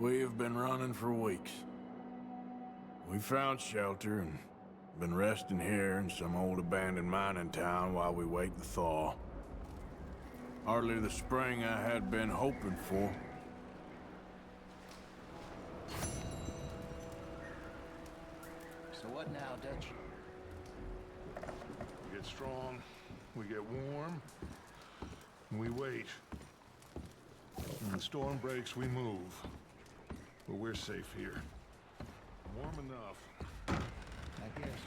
We have been running for weeks. We found shelter and been resting here in some old abandoned mining town while we wait the thaw. Hardly the spring I had been hoping for. So what now, Dutch? We get strong, we get warm, and we wait. When the storm breaks, we move. But we're safe here. Warm enough. I guess.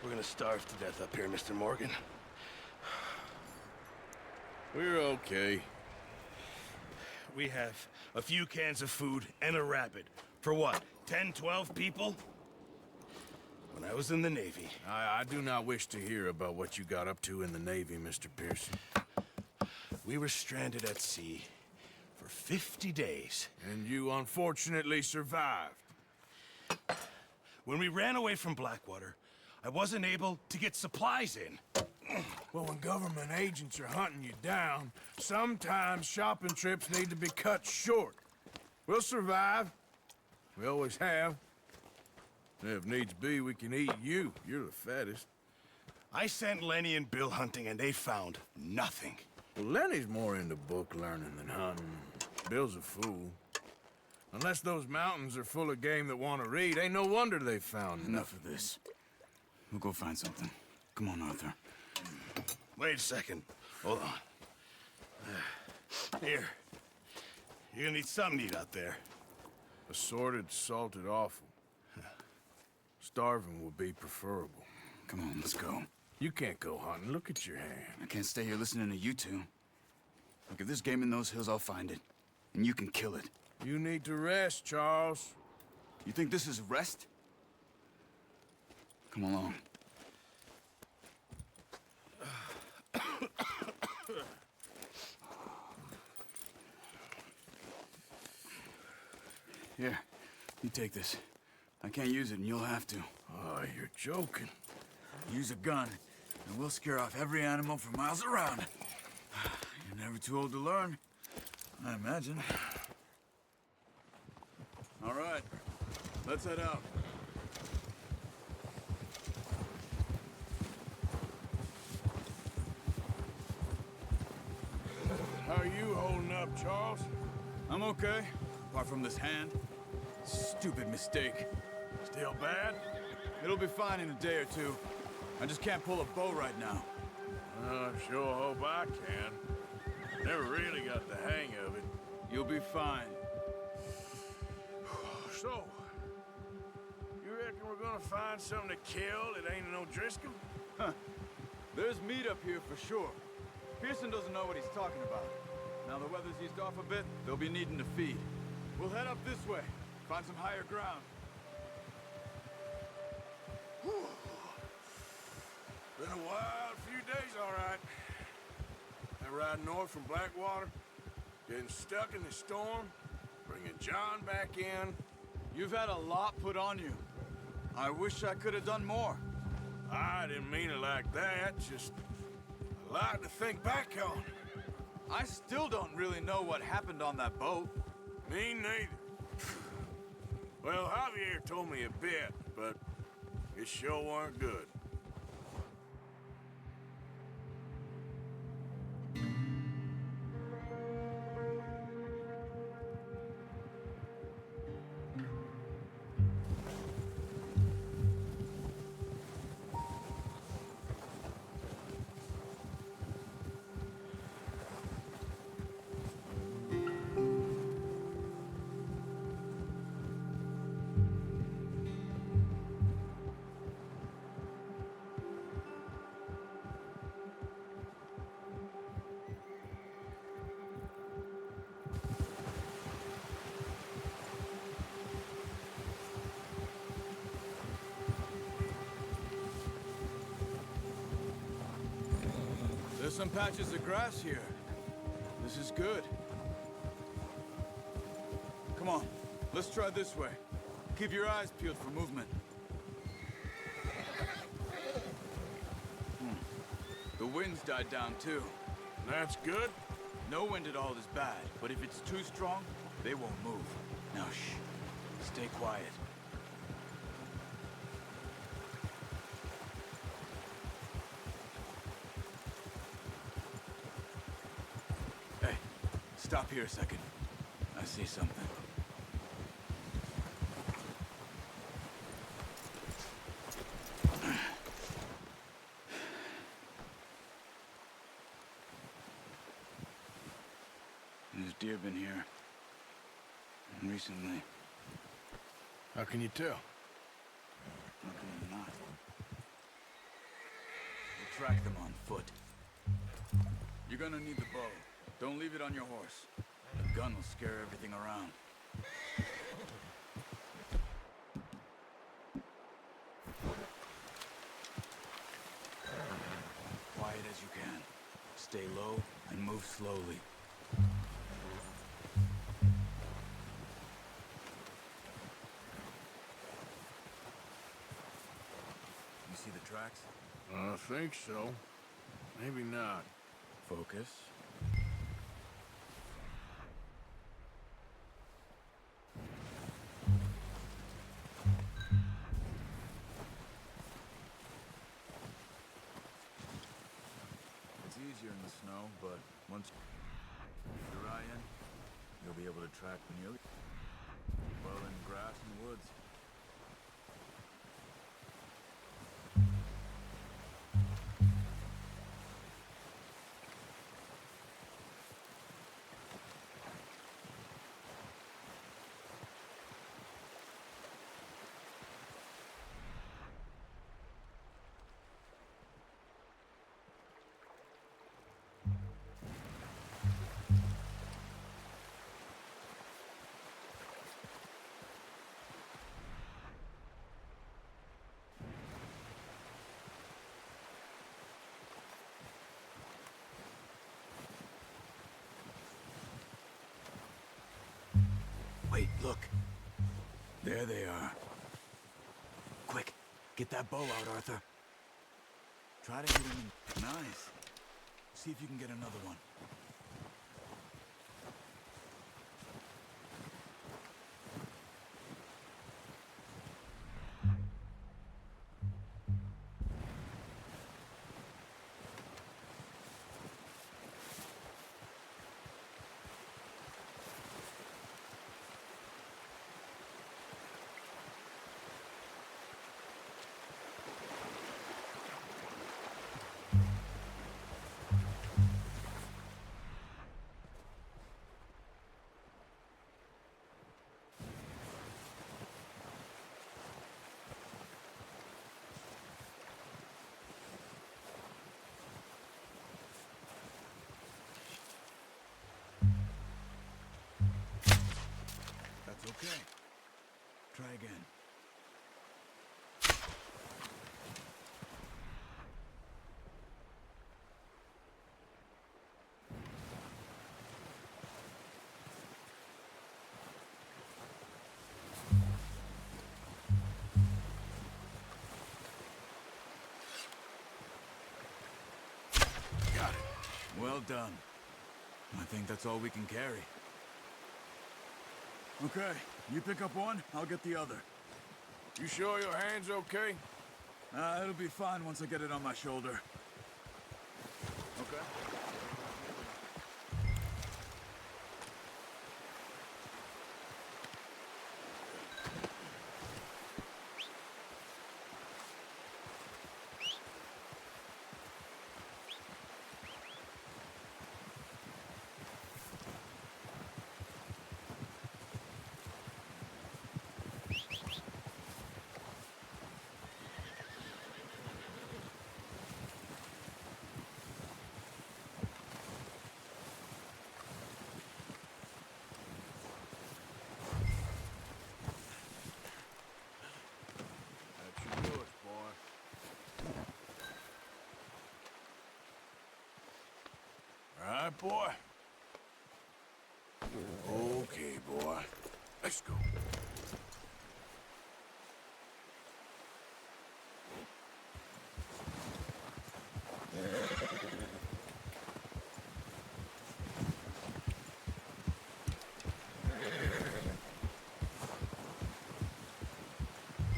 We're gonna starve to death up here, Mr. Morgan. We're okay. We have a few cans of food and a rabbit. For what, 10, 12 people? When I was in the Navy... I do not wish to hear about what you got up to in the Navy, Mr. Pearson. We were stranded at sea for 50 days. And you unfortunately survived. When we ran away from Blackwater, I wasn't able to get supplies in. Well, when government agents are hunting you down, sometimes shopping trips need to be cut short. We'll survive. We always have. And if needs be, we can eat you. You're the fattest. I sent Lenny and Bill hunting, and they found nothing. Well, Lenny's more into book learning than hunting. Bill's a fool. Unless those mountains are full of game that want to read, ain't no wonder they found Enough of this. We'll go find something. Come on, Arthur. Wait a second. Hold on. Here. You're gonna need something to eat out there. Assorted, salted offal. Starving would be preferable. Come on, let's go. You can't go hunting. Look at your hand. I can't stay here listening to you two. Look, if there's game in those hills, I'll find it. And you can kill it. You need to rest, Charles. You think this is rest? Come along. Here, you take this. I can't use it, and you'll have to. Oh, you're joking. Use a gun, and we'll scare off every animal for miles around. You're never too old to learn, I imagine. All right, let's head out. How are you holding up, Charles? I'm okay, apart from this hand. Stupid mistake. Still bad? It'll be fine in a day or two. I just can't pull a bow right now. I sure hope I can. Never really got the hang of it. You'll be fine. So, you reckon we're gonna find something to kill that ain't no Driscoll? Huh. There's meat up here for sure. Pearson doesn't know what he's talking about. Now the weather's eased off a bit, they'll be needing to feed. We'll head up this way, find some higher ground. Whew. Been a wild few days, all right. That ride north from Blackwater, getting stuck in the storm, bringing John back in. You've had a lot put on you. I wish I could have done more. I didn't mean it like that, just a lot to think back on. I still don't really know what happened on that boat. Me neither. Well, Javier told me a bit, but it sure weren't good. some patches of grass here. This is good. Come on, let's try this way. Keep your eyes peeled for movement. The wind's died down too. That's good. No wind at all is bad, but if it's too strong, they won't move. Now shh, stay quiet. Hey, stop here a second. I see something. There's deer been here. Recently. How can you tell? How can you not? We'll track them on foot. You're gonna need the bow. Don't leave it on your horse. The gun will scare everything around. Quiet as you can. Stay low and move slowly. You see the tracks? I think so. Maybe not. Focus. It's easier in the snow, but once your eye in, you'll be able to track nearly well in grass and woods. Wait, look. There they are. Quick, get that bow out, Arthur. Try to get him in. Nice. See if you can get another one. That's okay. Try again. Got it. Well done. I think that's all we can carry. Okay, you pick up one, I'll get the other. You sure your hand's okay? It'll be fine once I get it on my shoulder. Okay. right, boy? Okay, boy. Let's go.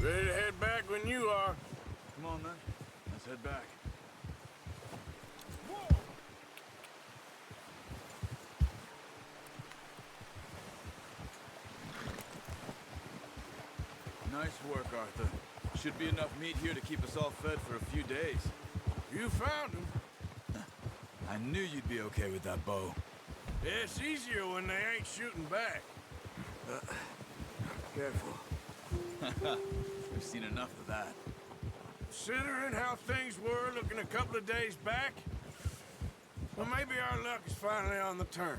Ready to head back when you are. Come on, then. Let's head back. Nice work, Arthur. Should be enough meat here to keep us all fed for a few days. You found him. I knew you'd be okay with that bow. Yeah, it's easier when they ain't shooting back. Careful. We've seen enough of that. Considering how things were looking a couple of days back, well, maybe our luck is finally on the turn.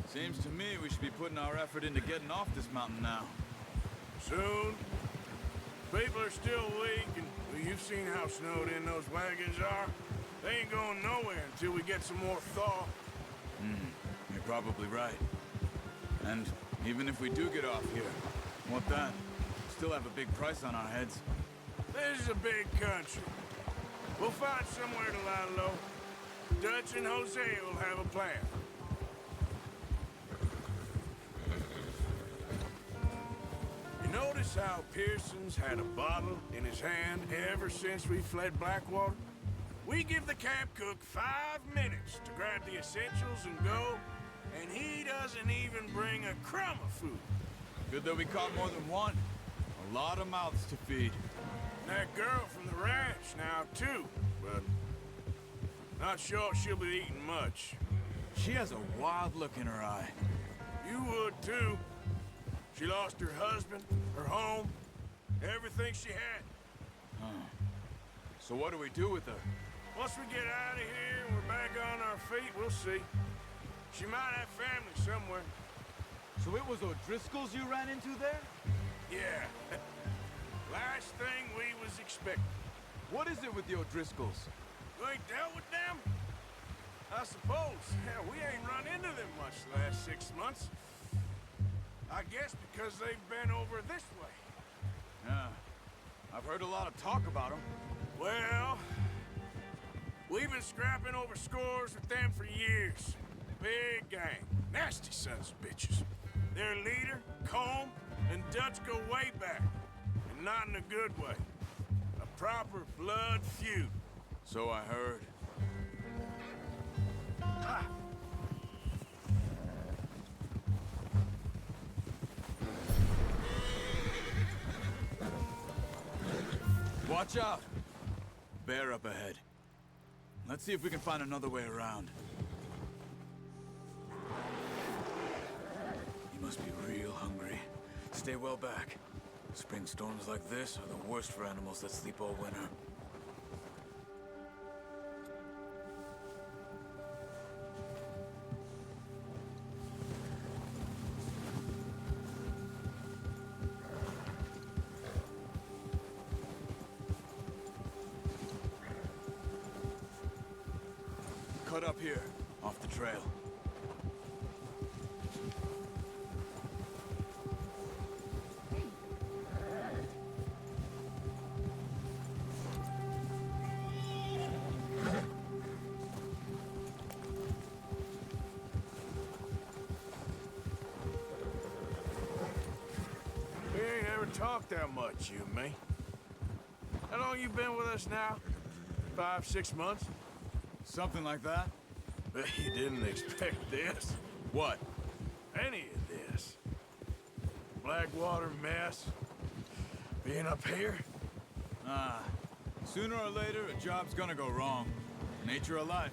Seems to me we should be putting our effort into getting off this mountain now. Soon. People are still weak, and well, you've seen how snowed in those wagons are. They ain't going nowhere until we get some more thaw. You're probably right. And even if we do get off here, what then? Still have a big price on our heads. This is a big country. We'll find somewhere to lie low. Dutch and Jose will have a plan. You notice how Pearson's had a bottle in his hand ever since we fled Blackwater? We give the camp cook 5 minutes to grab the essentials and go, and he doesn't even bring a crumb of food. Good that we caught more than one. A lot of mouths to feed. And that girl from the ranch now, too, but not sure she'll be eating much. She has a wild look in her eye. You would, too. She lost her husband, her home, everything she had. So what do we do with her? Once we get out of here and we're back on our feet, we'll see. She might have family somewhere. So it was O'Driscoll's you ran into there? Yeah. Last thing we was expecting. What is it with the O'Driscolls? You ain't dealt with them? I suppose. Hell, we ain't run into them much the last 6 months. I guess because they've been over this way. Yeah. I've heard a lot of talk about them. Well, we've been scrapping over scores with them for years. Big gang. Nasty sons of bitches. Their leader, Combe, and Dutch go way back. And not in a good way. A proper blood feud. So I heard. Ha! Watch out! Bear up ahead. Let's see if we can find another way around. You must be real hungry. Stay well back. Spring storms like this are the worst for animals that sleep all winter. Cut up here, off the trail. We ain't ever talked that much, you and me. How long you been with us now? 5, 6 months? Something like that? Bet you didn't expect this. What? Any of this. Blackwater mess. Being up here? Sooner or later, a job's gonna go wrong. Nature of life.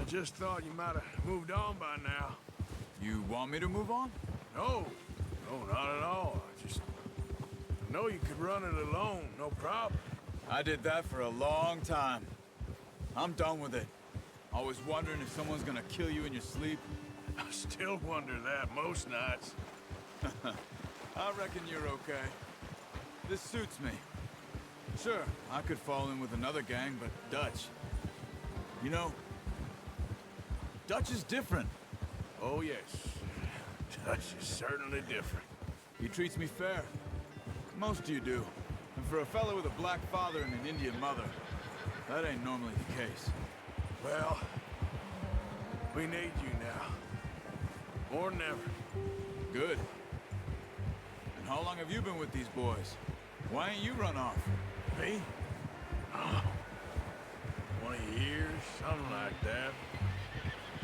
I just thought you might have moved on by now. You want me to move on? No. No, not at all. I know you could run it alone, no problem. I did that for a long time. I'm done with it. Always wondering if someone's gonna kill you in your sleep. I still wonder that most nights. I reckon you're okay. This suits me. Sure, I could fall in with another gang, but Dutch. You know, Dutch is different. Oh, yes. Dutch is certainly different. He treats me fair. Most of you do. And for a fellow with a black father and an Indian mother, that ain't normally the case. Well, we need you now. More than ever. Good. And how long have you been with these boys? Why ain't you run off? Me? Oh, 20 years, something like that.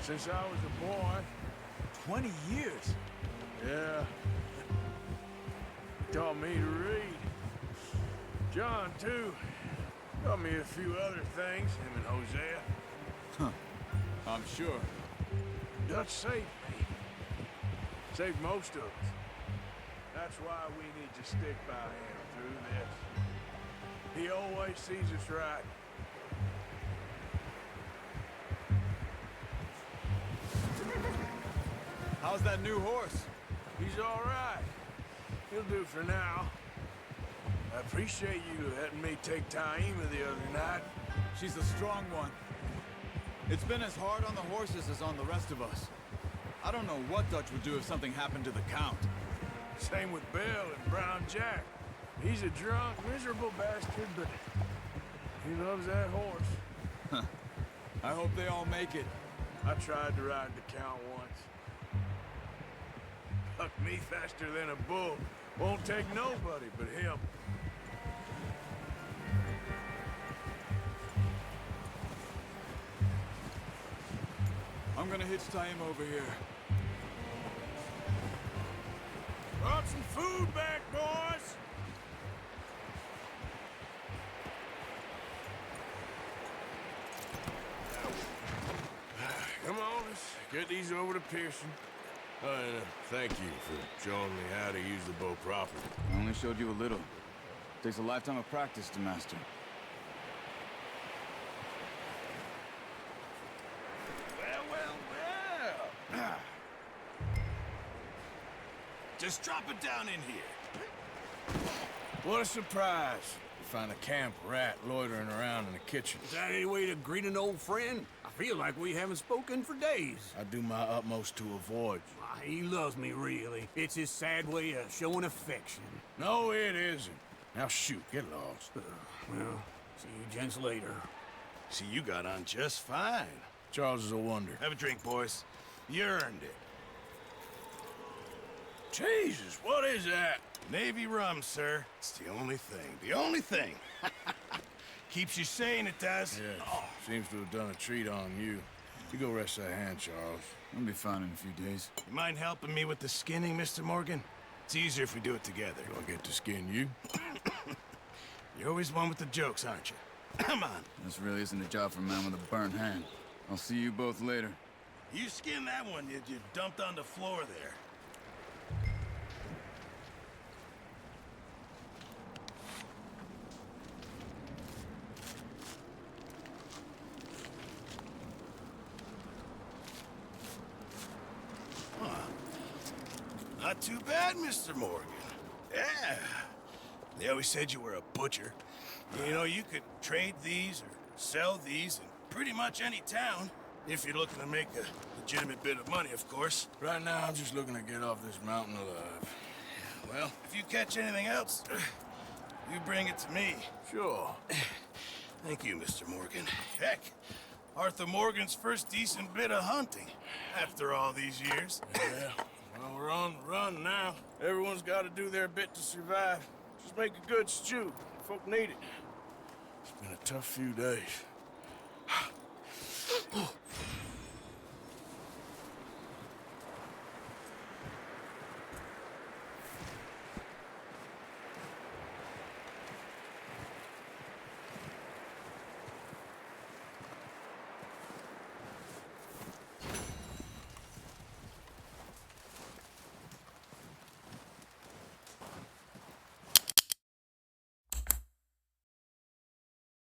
Since I was a boy. 20 years? Yeah. Taught me to read. John, too. Taught me a few other things, him and Hosea. Huh. I'm sure. Dutch saved me. Saved most of us. That's why we need to stick by him through this. He always sees us right. How's that new horse? He's all right. He'll do for now. I appreciate you letting me take Taima the other night. She's a strong one. It's been as hard on the horses as on the rest of us. I don't know what Dutch would do if something happened to the Count. Same with Bill and Brown Jack. He's a drunk, miserable bastard, but he loves that horse. I hope they all make it. I tried to ride the Count once. Bucked me faster than a bull. Won't take nobody but him. I'm gonna hitch Taima over here. Brought some food back, boys! Come on, let's get these over to Pearson. And thank you for showing me how to use the bow properly. I only showed you a little. Takes a lifetime of practice to master. Well. Just drop it down in here. What a surprise. You find a camp rat loitering around in the kitchen. Is that any way to greet an old friend? I feel like we haven't spoken for days. I do my utmost to avoid you. Why, he loves me, really. It's his sad way of showing affection. No, it isn't. Now shoot, get lost. Well, see you gents later. See, you got on just fine. Charles is a wonder. Have a drink, boys. You earned it. Jesus, what is that? Navy rum, sir. It's the only thing. The only thing. Keeps you sane, it does. Yes, seems to have done a treat on you. You go rest that hand, Charles. I'll be fine in a few days. You mind helping me with the skinning, Mr. Morgan? It's easier if we do it together. Do I get to skin you? You're always one with the jokes, aren't you? Come on. This really isn't a job for a man with a burnt hand. I'll see you both later. You skinned that one you dumped on the floor there. Not too bad, Mr. Morgan. Yeah. They always said you were a butcher. You know, you could trade these or sell these in pretty much any town. If you're looking to make a legitimate bit of money, of course. Right now, I'm just looking to get off this mountain alive. Well, if you catch anything else, you bring it to me. Sure. Thank you, Mr. Morgan. Heck, Arthur Morgan's first decent bit of hunting after all these years. Yeah. Well, we're on the run now. Everyone's got to do their bit to survive. Just make a good stew. Folk need it. It's been a tough few days.